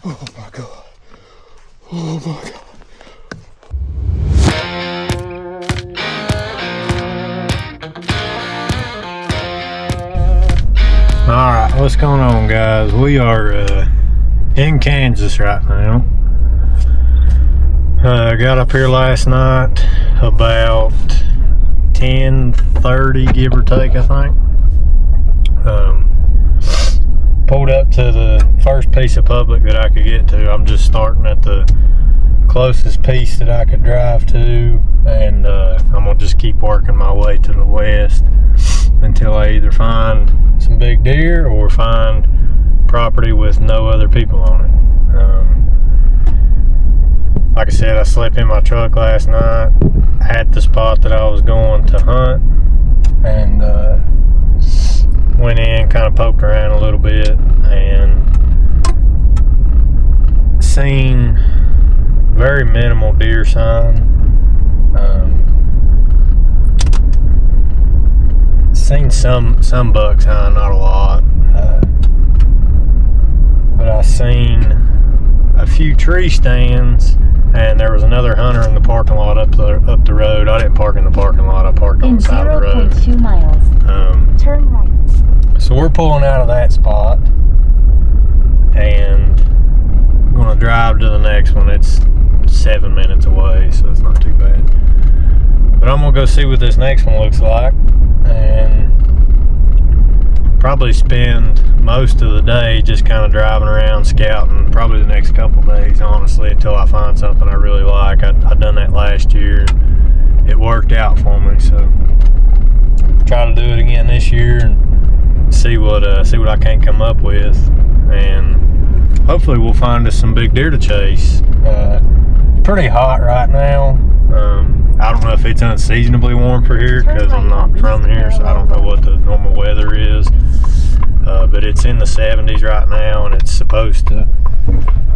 Oh my God. Oh my God. Alright, what's going on, guys? We are in Kansas right now. Got up here last night about 10:30, give or take, I think. Pulled up to the first piece of public that I could get to. I'm just starting at the closest piece that I could drive to, and I'm gonna just keep working my way to the west until I either find some big deer or find property with no other people on it. Like I said, I slept in my truck last night at the spot that I was going to hunt, and went in, kind of poked around a little bit, and seen very minimal deer sign. Seen some bucks hunting, not a lot, but I seen a few tree stands, and there was another hunter in the parking lot up the road. I didn't park in the parking lot, I parked on the side of the road. 0.2 miles, turn right. So we're pulling out of that spot, and I'm gonna drive to the next one. It's 7 minutes away, so it's not too bad. But I'm gonna go see what this next one looks like, and probably spend most of the day just kind of driving around scouting, probably the next couple days, honestly, until I find something I really like. I done that last year, and it worked out for me, so try to do it again this year and see what I can't come up with, and hopefully we'll find us some big deer to chase. Pretty hot right now. I don't know if it's unseasonably warm for here because I'm not from here, so I don't know what the normal weather is. But it's in the 70s right now, and it's supposed to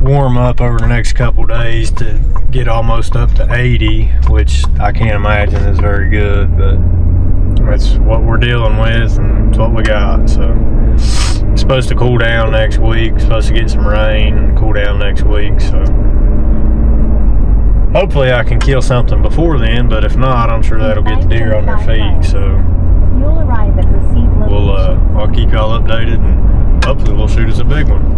warm up over the next couple days to get almost up to 80, which I can't imagine is very good, but that's what we're dealing with, and it's what we got. So it's supposed to cool down next week, supposed to get some rain and cool down next week, so hopefully I can kill something before then, but if not, I'm sure that'll get the deer on their feet. So you'll arrive at received location. I'll keep y'all updated, and hopefully we'll shoot us a big one.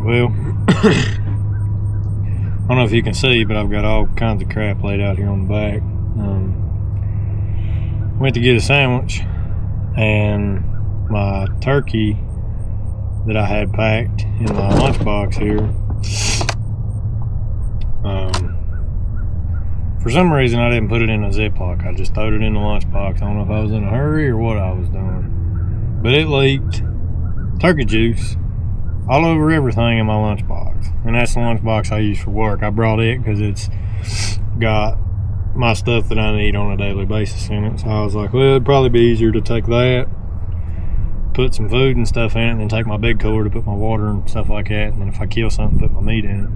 Alright, well, I don't know if you can see, but I've got all kinds of crap laid out here on the back. Went to get a sandwich, and my turkey that I had packed in my lunchbox here, for some reason I didn't put it in a Ziploc. I just throwed it in the lunchbox. I don't know if I was in a hurry or what I was doing, but it leaked turkey juice all over everything in my lunchbox, and that's the lunchbox I use for work. I brought it because it's got my stuff that I need on a daily basis in it, so I was like, well, it'd probably be easier to take that, put some food and stuff in it, and then take my big cooler to put my water and stuff like that, and then if I kill something, put my meat in it.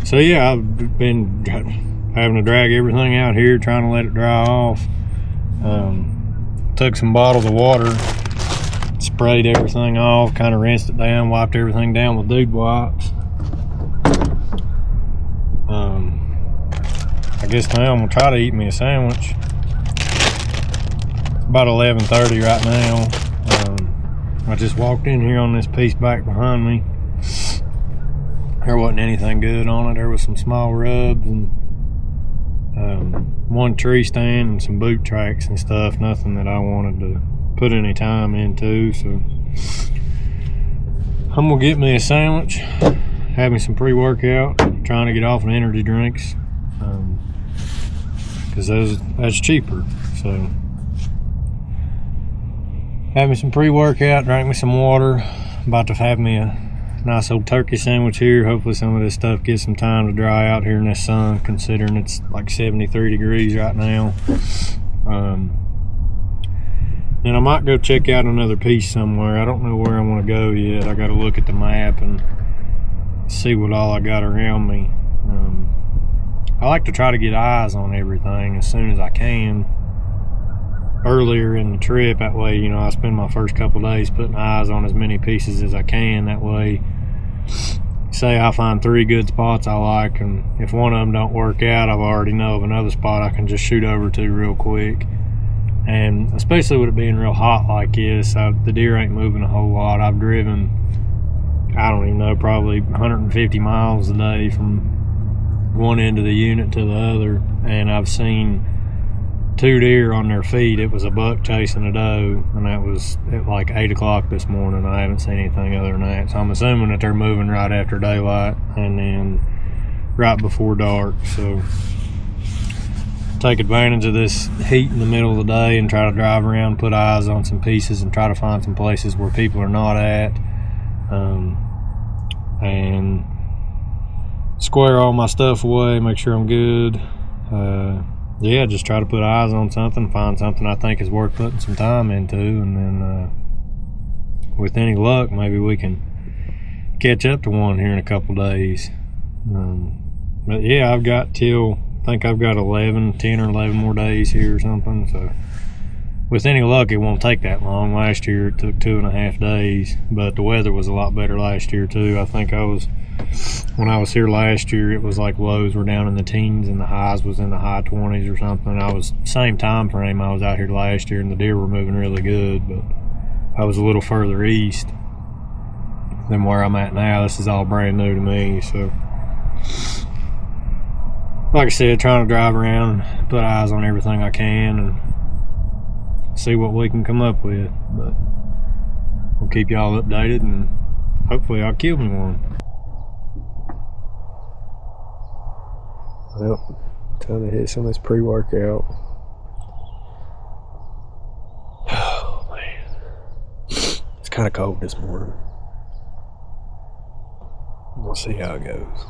So yeah, I've been having to drag everything out here, trying to let it dry off. Took some bottles of water, sprayed everything off, kind of rinsed it down, wiped everything down with dude wipes. I guess now I'm gonna try to eat me a sandwich. It's about 11:30 right now. I just walked in here on this piece back behind me. There wasn't anything good on it. There was some small rubs and one tree stand and some boot tracks and stuff. Nothing that I wanted to put any time into. So I'm gonna get me a sandwich, have me some pre-workout, trying to get off of energy drinks, because that's cheaper. So have me some pre-workout, drink me some water. About to have me a nice old turkey sandwich here. Hopefully some of this stuff gets some time to dry out here in this sun, considering it's like 73 degrees right now. And I might go check out another piece somewhere. I don't know where I want to go yet. I got to look at the map and see what all I got around me. I like to try to get eyes on everything as soon as I can earlier in the trip. That way, you know, I spend my first couple days putting eyes on as many pieces as I can. That way, say I find 3 good spots I like, and if one of them don't work out, I already know of another spot I can just shoot over to real quick. And especially with it being real hot like this, the deer ain't moving a whole lot. I've driven, I don't even know, probably 150 miles a day from one end of the unit to the other, and I've seen 2 deer on their feet. It was a buck chasing a doe, and that was at like 8 o'clock this morning. I haven't seen anything other than that, so I'm assuming that they're moving right after daylight and then right before dark. So take advantage of this heat in the middle of the day and try to drive around, put eyes on some pieces, and try to find some places where people are not at, and square all my stuff away, make sure I'm good. Yeah, just try to put eyes on something, find something I think is worth putting some time into, and then with any luck, maybe we can catch up to one here in a couple days. But yeah, I've got till, I think I've got 10 or 11 more days here or something. So with any luck, it won't take that long. Last year it took 2.5 days, but the weather was a lot better last year too. I think when I was here last year, it was like lows were down in the teens and the highs was in the high 20s or something. I was same time frame I was out here last year, and the deer were moving really good, but I was a little further east than where I'm at now. This is all brand new to me. So like I said, trying to drive around, put eyes on everything I can, and see what we can come up with. But we'll keep y'all updated, and hopefully I'll kill me one. Well, time to hit some of this pre-workout. Oh man, it's kind of cold this morning. We'll see how it goes.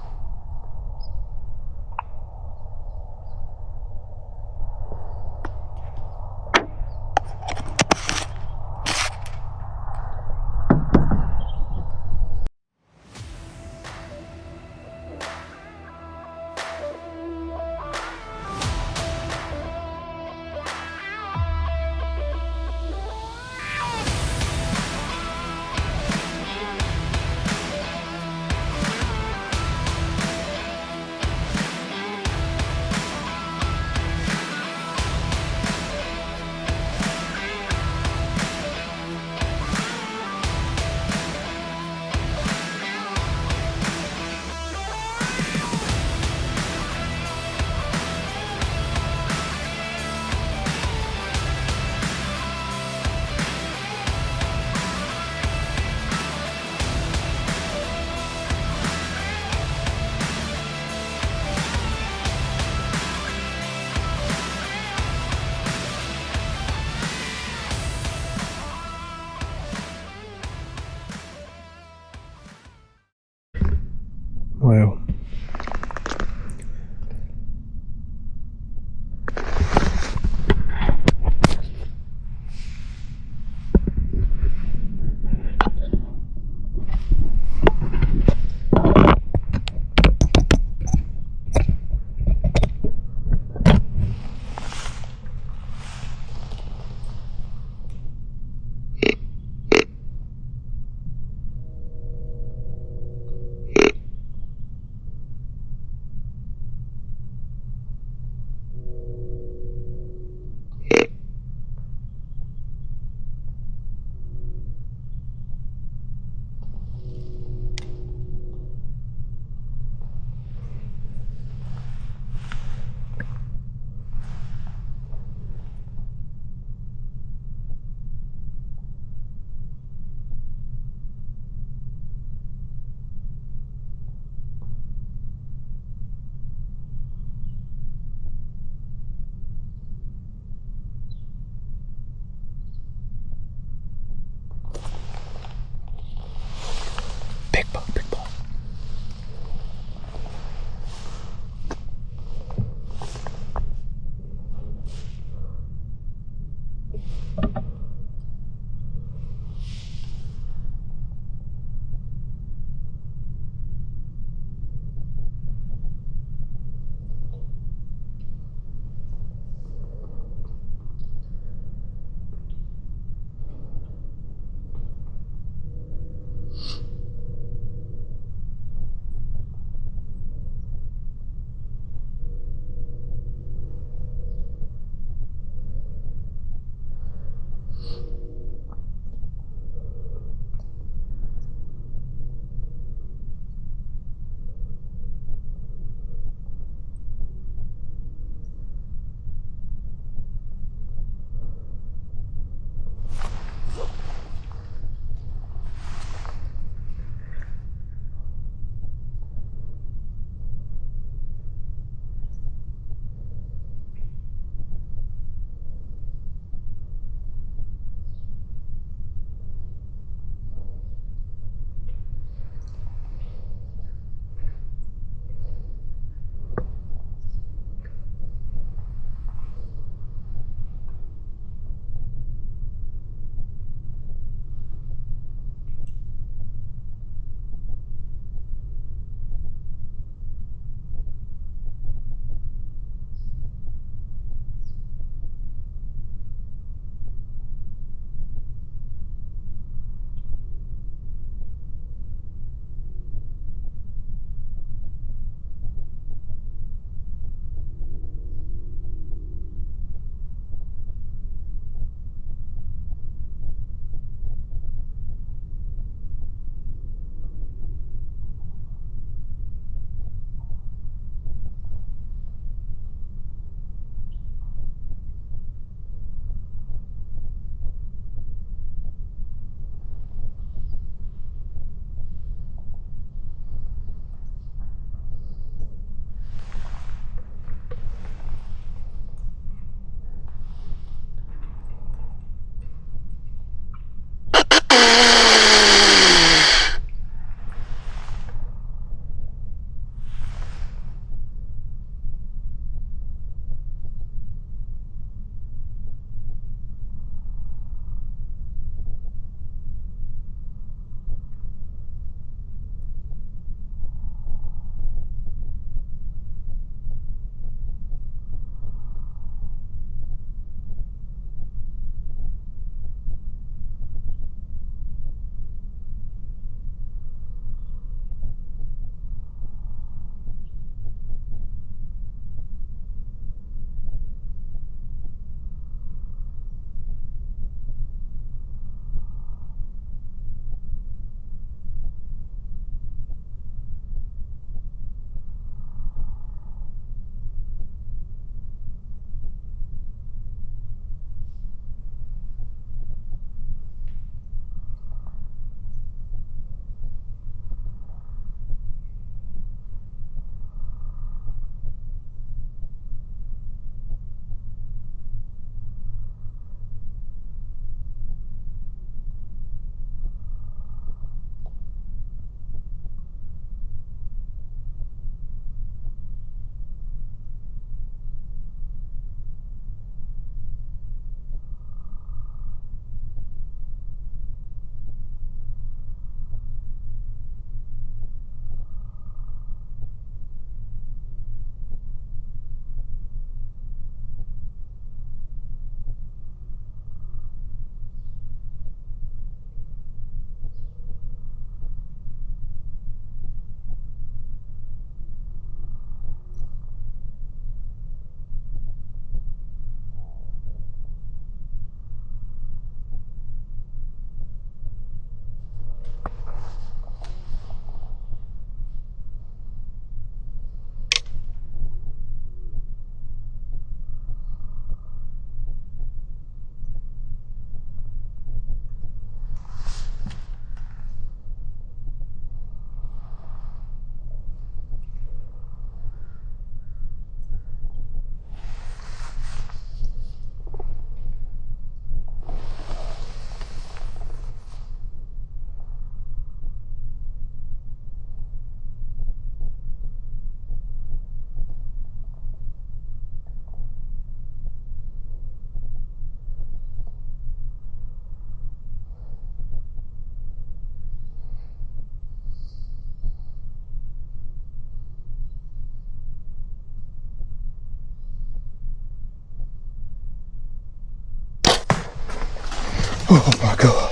Oh my God.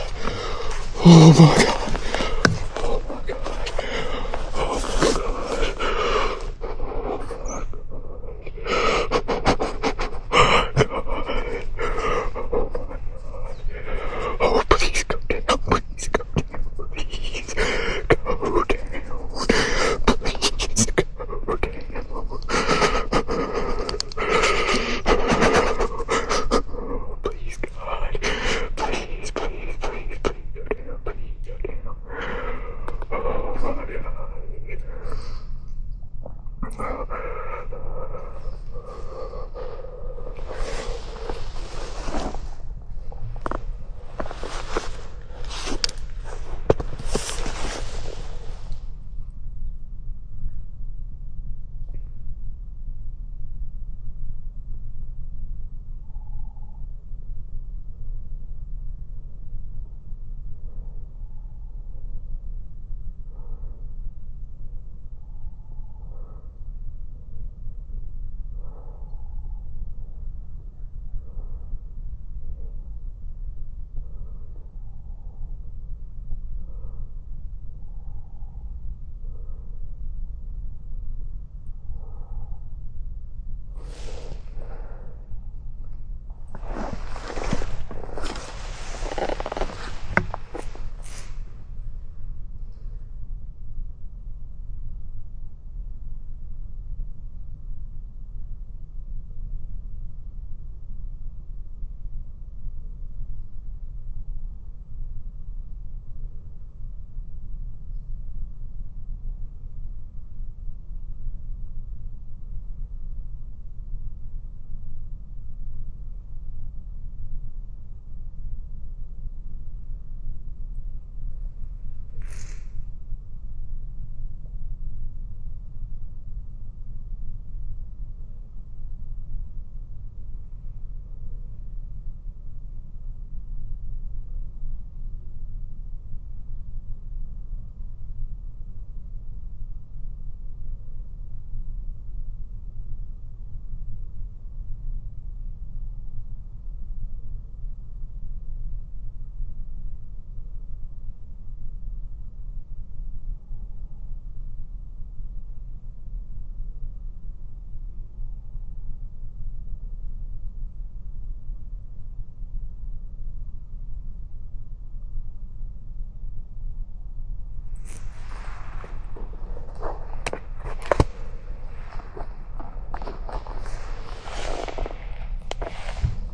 Oh my God. Oh, please go down. Please go down. Please go down. Please go down. Please, God. Please, please, please, please go down. Please go down.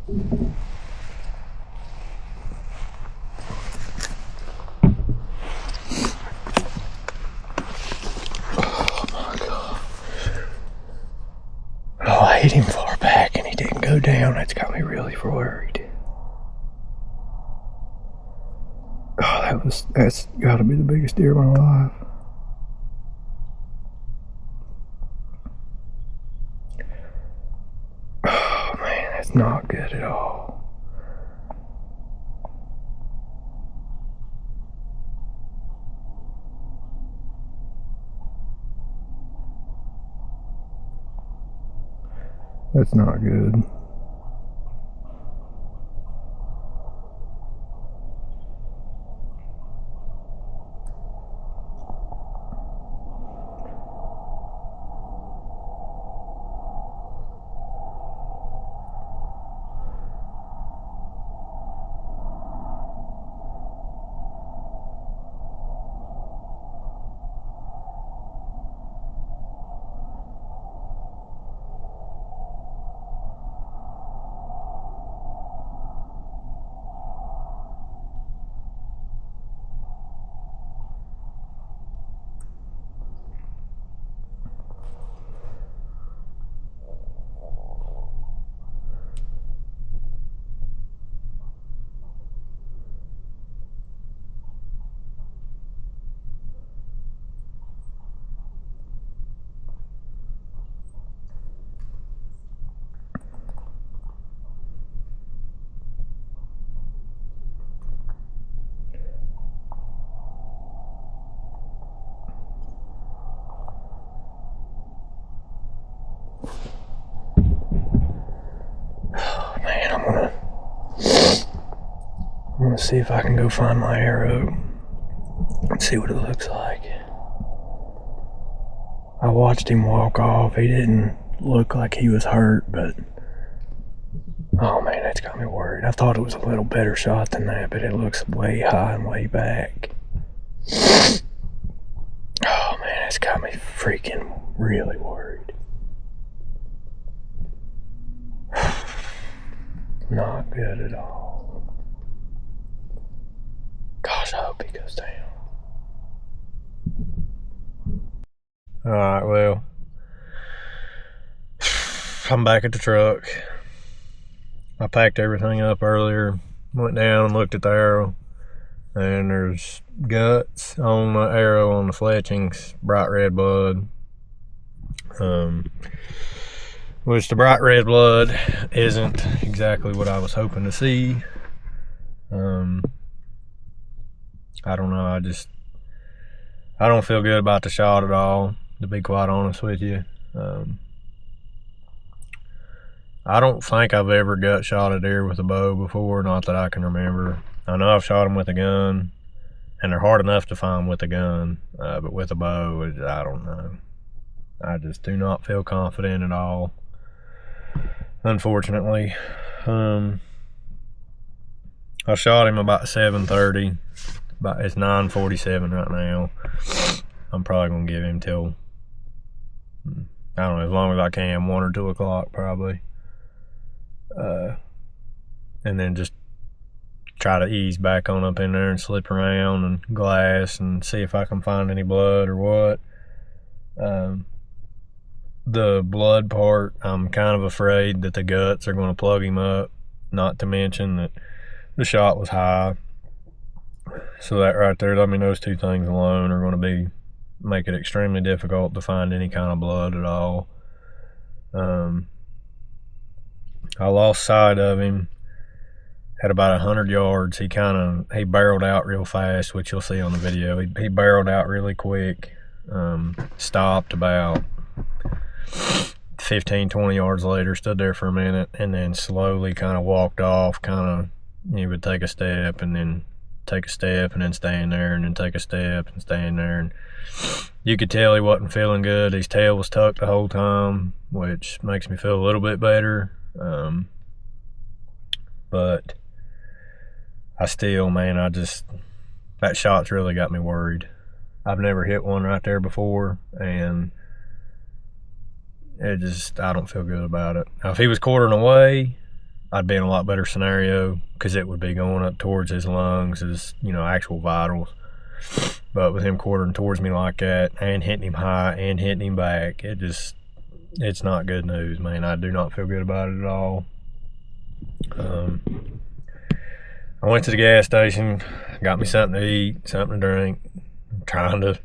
Oh, I hit him far back and he didn't go down. That's got me really worried. Oh, that's gotta be the biggest deer of my life. Oh man, that's not good at all. That's not good. I'm gonna see if I can go find my arrow and see what it looks like. I watched him walk off. He didn't look like he was hurt, but oh man, that's got me worried. I thought it was a little better shot than that, but it looks way high and way back. Oh man, that's got me freaking really worried. Not good at all. Gosh, I hope he goes down. Alright, well, I'm back at the truck. I packed everything up earlier, went down and looked at the arrow, and there's guts on the arrow on the fletchings, bright red blood. Which the bright red blood isn't exactly what I was hoping to see. I don't know, I don't feel good about the shot at all, to be quite honest with you. I don't think I've ever gut shot a deer with a bow before, not that I can remember. I know I've shot them with a gun, and they're hard enough to find with a gun, but with a bow, I don't know. I just do not feel confident at all, unfortunately. I shot him about 7:30. It's 9:47 right now. I'm probably gonna give him till, I don't know, as long as I can, 1 or 2 o'clock probably. And then just try to ease back on up in there and slip around and glass and see if I can find any blood or what. The blood part, I'm kind of afraid that the guts are going to plug him up, not to mention that the shot was high. So that right there, I mean, those two things alone are going to make it extremely difficult to find any kind of blood at all. I lost sight of him at about 100 yards. He barreled out real fast, which you'll see on the video. He barreled out really quick, stopped about 15-20 yards later, stood there for a minute, and then slowly kind of walked off. He would take a step and then take a step and then stand there and then take a step and stand there, and you could tell he wasn't feeling good. His tail was tucked the whole time, which makes me feel a little bit better. But I still, man, that shot's really got me worried. I've never hit one right there before, and I don't feel good about it. Now, if he was quartering away, I'd be in a lot better scenario because it would be going up towards his lungs, his, you know, actual vitals. But with him quartering towards me like that and hitting him high and hitting him back, it's not good news, man. I do not feel good about it at all. I went to the gas station, got me something to eat, something to drink, trying to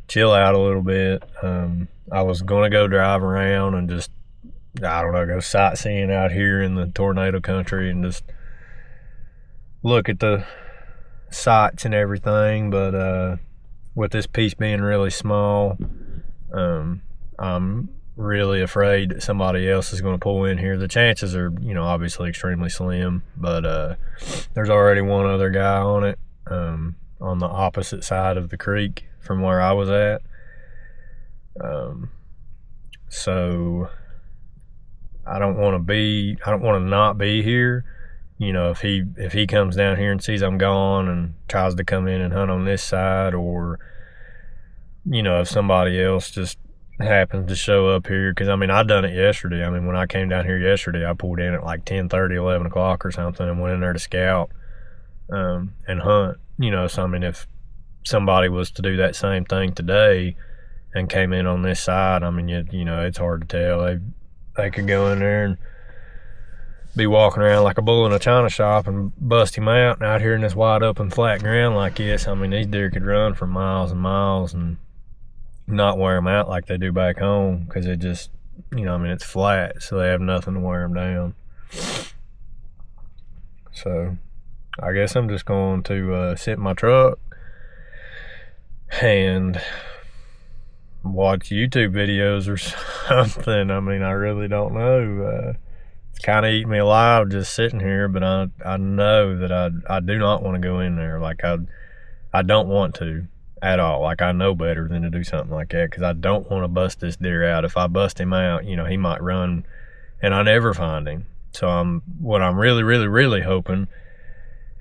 chill out a little bit. I was going to go drive around and just, I don't know, go sightseeing out here in the tornado country and just look at the sights and everything. But with this piece being really small, I'm really afraid that somebody else is going to pull in here. The chances are, you know, obviously extremely slim, but there's already one other guy on it, on the opposite side of the creek from where I was at. So I don't want to not be here. You know, if he comes down here and sees I'm gone and tries to come in and hunt on this side, or, you know, if somebody else just happens to show up here, because I mean, I done it yesterday. I mean, when I came down here yesterday, I pulled in at like 10:30, 11 o'clock or something and went in there to scout and hunt. You know, so I mean, if somebody was to do that same thing today and came in on this side, I mean, you know, it's hard to tell. They could go in there and be walking around like a bull in a china shop and bust him out, and out here in this wide open flat ground like this, I mean, these deer could run for miles and miles and not wear them out like they do back home, because it just, you know, I mean, it's flat, so they have nothing to wear them down. So I guess I'm just going to sit in my truck and watch YouTube videos or something. I mean, I really don't know. It's kind of eating me alive just sitting here, but I know that I do not want to go in there. Like, I don't want to at all. Like, I know better than to do something like that, because I don't want to bust this deer out. If I bust him out, you know, he might run and I never find him. So what I'm really, really, really hoping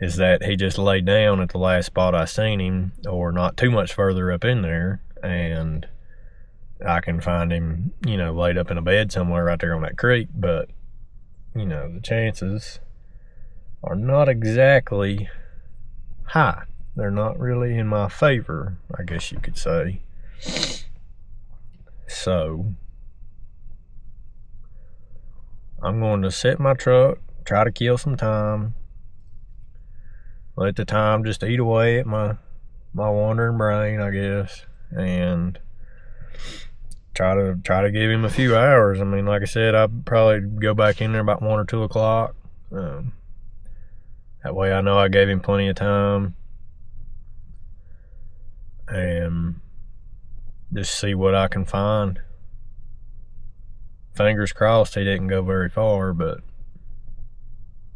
is that he just laid down at the last spot I seen him, or not too much further up in there, and I can find him, you know, laid up in a bed somewhere right there on that creek. But, you know, the chances are not exactly high. They're not really in my favor, I guess you could say. So I'm going to sit in my truck, try to kill some time, let the time just eat away at my wandering brain, I guess, and try to give him a few hours. I mean, like I said, I'd probably go back in there about 1 or 2 o'clock. That way I know I gave him plenty of time, and just see what I can find. Fingers crossed he didn't go very far, but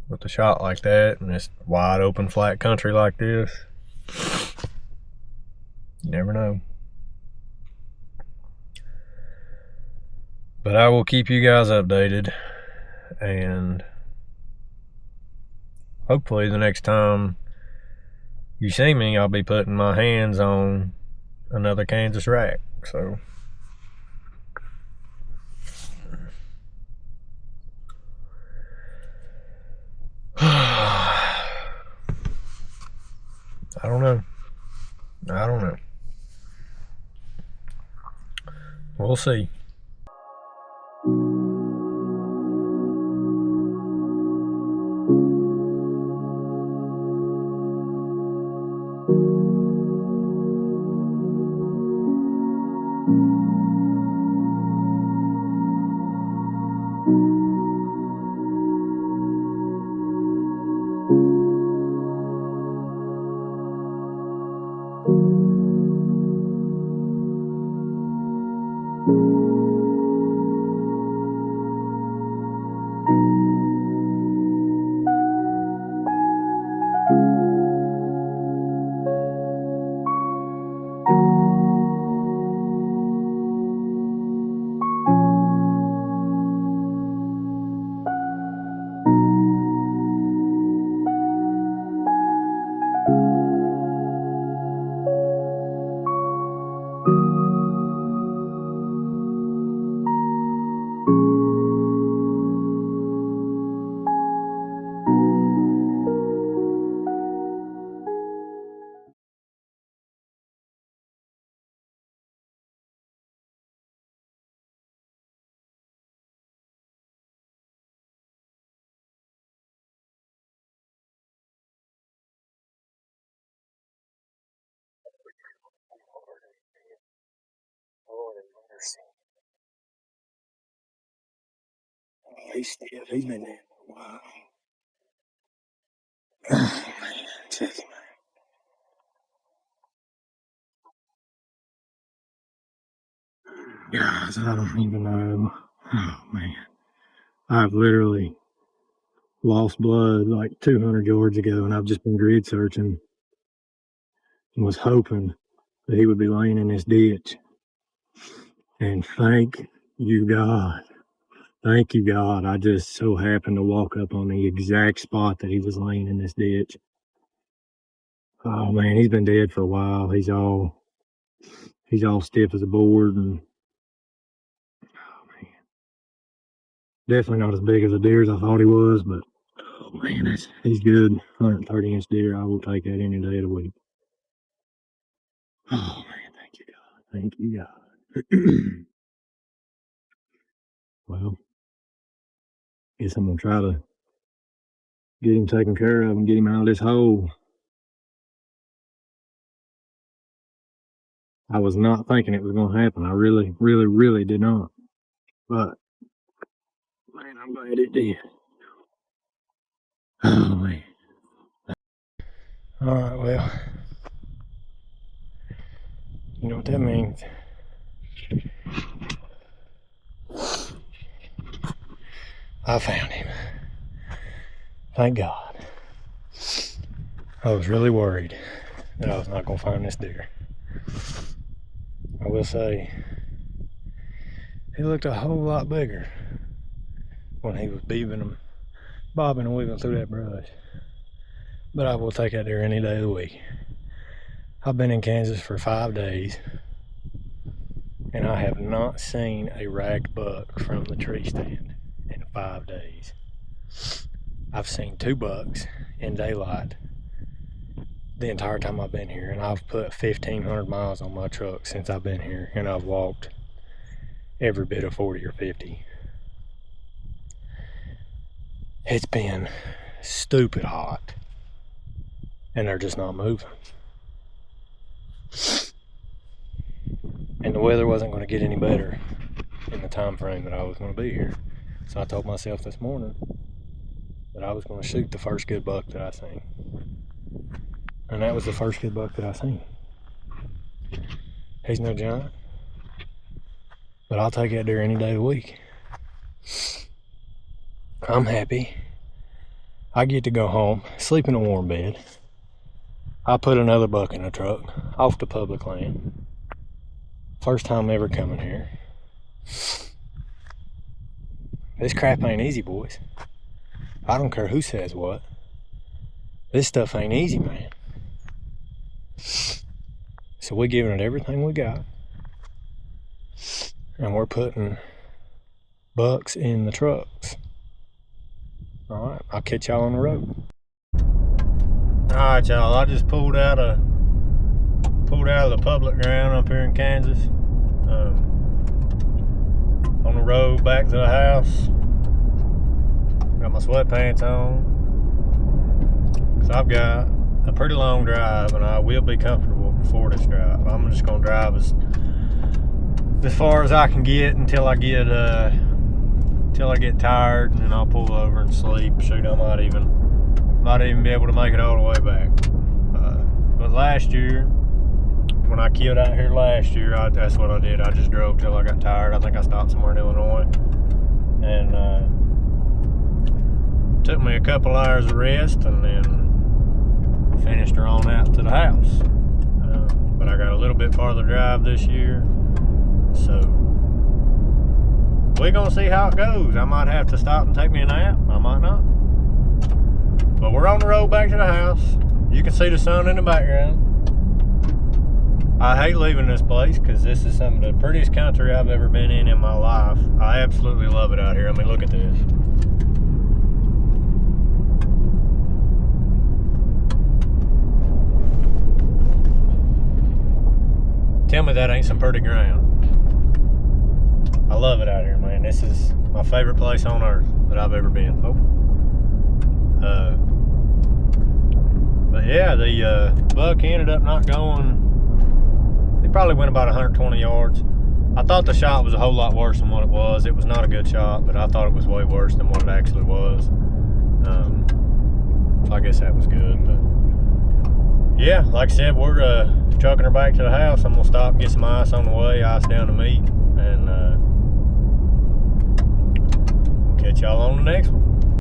with a shot like that and this wide open flat country like this, you never know. But I will keep you guys updated, and hopefully the next time you see me, I'll be putting my hands on another Kansas rack. So I don't know. We'll see. Lord have mercy. Oh, he's stiff. He's been there for a while. Oh, man. Check him out. Guys, I don't even know. Oh, man. I've literally lost blood like 200 yards ago, and I've just been grid searching and was hoping that he would be laying in this ditch. And thank you, God. Thank you, God. I just so happened to walk up on the exact spot that he was laying in this ditch. Oh man, he's been dead for a while. He's all stiff as a board, and oh man, definitely not as big as a deer as I thought he was, but oh man, he's good. 130-inch deer. I will take that any day of the week. Oh man, thank you, God. Thank you, God. Well, guess I'm gonna try to get him taken care of and get him out of this hole. I was not thinking it was gonna happen. I really, really, really did not. But man, I'm glad it did. Oh man. Alright, well, you know what that means. I found him. Thank God. I was really worried that I was not going to find this deer. I will say, he looked a whole lot bigger when he was bobbing and weaving through that brush. But I will take that deer any day of the week. I've been in Kansas for 5 days, and I have not seen a ragged buck from the tree stand in 5 days. I've seen 2 bucks in daylight the entire time I've been here, and I've put 1,500 miles on my truck since I've been here, and I've walked every bit of 40 or 50. It's been stupid hot, and they're just not moving. And the weather wasn't going to get any better in the time frame that I was going to be here. So I told myself this morning that I was going to shoot the first good buck that I seen. And that was the first good buck that I seen. He's no giant, but I'll take that deer any day of the week. I'm happy. I get to go home, sleep in a warm bed. I put another buck in the truck off the public land. First time ever coming here. This crap ain't easy, boys. I don't care who says what. This stuff ain't easy, man. So we're giving it everything we got. And we're putting bucks in the trucks. Alright, I'll catch y'all on the road. Alright, y'all, I just pulled out of the public ground up here in Kansas. On the road back to the house. Got my sweatpants on. So I've got a pretty long drive, and I will be comfortable before this drive. I'm just gonna drive as far as I can get until I get tired, and then I'll pull over and sleep. Shoot, I might even be able to make it all the way back. But last year, when I killed out here last year, that's what I did. I just drove till I got tired. I think I stopped somewhere in Illinois, and took me a couple hours of rest, and then finished her on out to the house. But I got a little bit farther drive this year, so we're gonna see how it goes. I might have to stop and take me a nap. I might not. But we're on the road back to the house. You can see the sun in the background. I hate leaving this place because this is some of the prettiest country I've ever been in my life. I absolutely love it out here. I mean, look at this. Tell me that ain't some pretty ground. I love it out here, man. This is my favorite place on earth that I've ever been. But yeah, the buck ended up not going. He probably went about 120 yards. I thought the shot was a whole lot worse than what it was. It was not a good shot, but I thought it was way worse than what it actually was. So I guess that was good. But yeah, like I said, we're trucking her back to the house. I'm gonna stop and get some ice on the way, ice down the meat, and catch y'all on the next one.